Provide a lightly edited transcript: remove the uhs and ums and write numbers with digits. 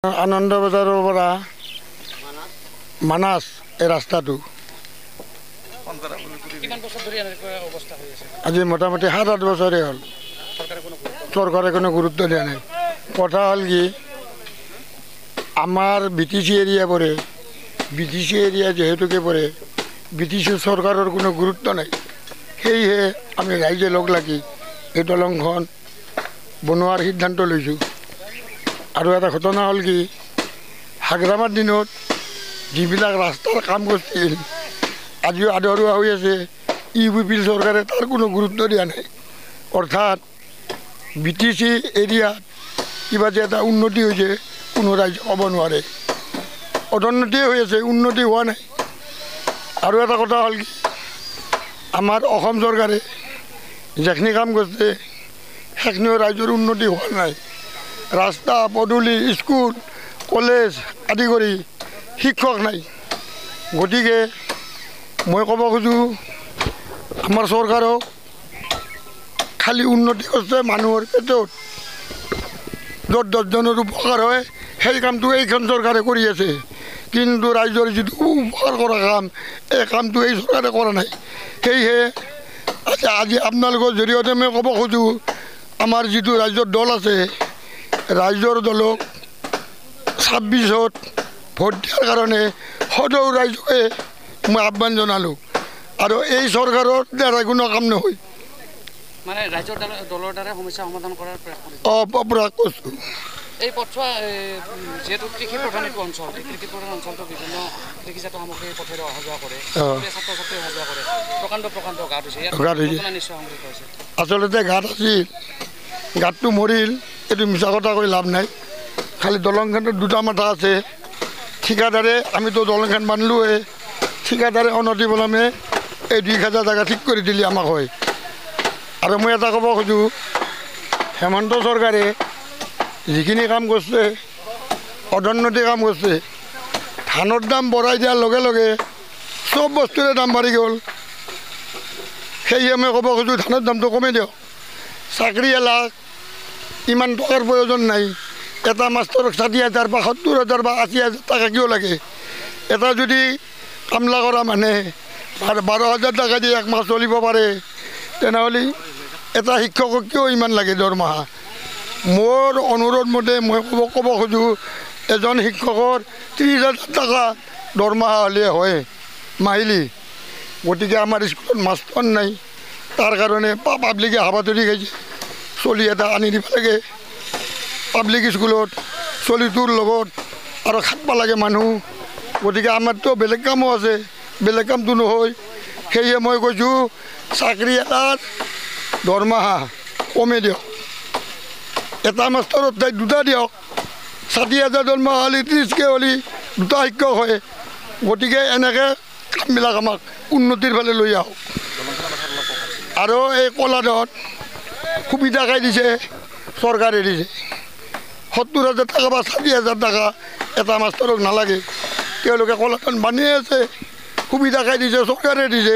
আনন্দ বজাৰৰ পৰা মানাস এই ৰাস্তাটো আজি মোটামুটি 7-8 বছৰে হ'ল চৰকাৰে কোনো গুৰুত্ব দিয়া নাই। কথা হ'ল কি আমাৰ BTC এৰিয়া পৰে, BTC এৰিয়া যেহেতুকে পৰে, BTC চৰকাৰৰ কোনো গুৰুত্ব নাই। সেয়েহে আমি ৰাইজে লগ লাগি এই দলংখন বনোৱাৰ সিদ্ধান্ত লৈছোঁ। আৰু এটা ঘটনা হ'ল কি হাগ্ৰামাৰ দিনত যিবিলাক ৰাস্তাৰ কাম কৰিছিল আজিও আধৰুৱা হৈ আছে। UPP চৰকাৰে তাৰ কোনো গুৰুত্ব দিয়া নাই। অৰ্থাৎ BTC এৰিয়াত কিবা যে এটা উন্নতি হৈছে কোনো ৰাইজে ক'ব নোৱাৰে। অধোন্নতিয়ে হৈ আছে, উন্নতি হোৱা নাই। আৰু এটা কথা হ'ল কি আমাৰ অসম চৰকাৰে যিখিনি কাম কৰিছে সেইখিনিও ৰাইজৰ উন্নতি হোৱা নাই। ৰাস্তা পদূলি স্কুল কলেজ আদি কৰি শিক্ষক নাই। গতিকে মই ক'ব খোজোঁ আমাৰ চৰকাৰক খালি উন্নতি কৰিছে মানুহৰ পেটত, য'ত 10জনৰ উপকাৰ হয় সেই কামটো এইখন চৰকাৰে কৰি আছে। কিন্তু ৰাইজৰ যিটো উপকাৰ কৰা কাম এই কামটো এই চৰকাৰে কৰা নাই। সেয়েহে আজি আপোনালোকৰ জৰিয়তে মই ক'ব খোজোঁ আমাৰ যিটো ৰাইজৰ দল আছে ৰাইজৰ দলক 26ত ভোট দিয়াৰ কাৰণে সদৌ ৰাইজকে মই আহ্বান জনালোঁ। আৰু এই চৰকাৰৰ দ্বাৰা কোনো কাম নহয়, মানে ৰাইজৰ দলৰ দ্বাৰা সমস্যা সমাধান কৰাৰ প্ৰয়াস কৰিছোঁ। এই পথছোৱা যিহেতু কৃষি প্ৰধান এইটো অঞ্চল, এই কৃষি প্ৰধান অঞ্চলটো বিভিন্ন কৃষিজাত সামগ্ৰী পথেৰে অহা যোৱা কৰে, ছাত্ৰ ছাত্ৰী অহা যোৱা কৰে, প্ৰকাণ্ড গাঁত হৈছে, নিশ্চয় সংঘটিত হৈছে। আচলতে গাঁত আছিল, গাঁতটো মৰিল, এইটো মিছা কথা কৈ লাভ নাই। খালি দলংখনত 2টা মাথা আছে। ঠিকাদাৰে আমিতো দলংখন বান্ধলোৱে, ঠিকাদাৰে অনতি পলমে এই 2,000 জেগা ঠিক কৰি দিলে আমাক হয়। আৰু মই এটা ক'ব খোজোঁ হেমন্ত চৰকাৰে যিখিনি কাম কৰিছে অধোন্নতি কাম কৰিছে। ধানৰ দাম বঢ়াই দিয়াৰ লগে লগে চব বস্তুৰে দাম বাঢ়ি গ'ল। সেয়ে মই ক'ব খোজোঁ ধানৰ দামটো কমাই দিয়ক। চাকৰিয়ালাক ইমান টকাৰ প্ৰয়োজন নাই। এটা মাষ্টৰক 60,000 বা 70,000 বা 80,000 টকা কিয় লাগে? এটা যদি কামলা কৰা মানুহে 12,000 টকা দি 1 মাহ চলিব পাৰে তেনেহ'লে এটা শিক্ষকক কিয় ইমান লাগে দৰমহা? মোৰ অনুৰোধ মতে মই ক'ব খোজোঁ এজন শিক্ষকৰ 30,000 টকা দৰমহা হ'লে হয় মাহিলী। গতিকে আমাৰ স্কুলত মাষ্টৰ নাই, তাৰ কাৰণে পাব্লিকে হাবাথুৰি খাইছে। চলি এটা আনি দিব লাগে পাব্লিক স্কুলত, চলিটোৰ লগত আৰু খাটব লাগে মানুহ। গতিকে আমাৰতো বেলেগ কামো আছে, বেলেগ কামটো নহয়। সেয়ে মই কৈছোঁ চাকৰিয়ালাৰ দৰমহা কমে দিয়ক। এটা মাষ্টৰত তাই 2টা দিয়ক। 60,000 দৰমহা হ'লে 30কে হ'লে 2টা শিক্ষক হয়। গতিকে এনেকৈ কামবিলাক আমাক উন্নতিৰ ফালে লৈ আহক। আৰু এই কলাধত সুবিধা খাই দিছে চৰকাৰে দিছে। 70,000 টকা বা 60,000 টকা এটা মাষ্টৰক নালাগে। তেওঁলোকে কলাধন বানিয়ে আছে, সুবিধা খাই দিছে, চৰকাৰে দিছে।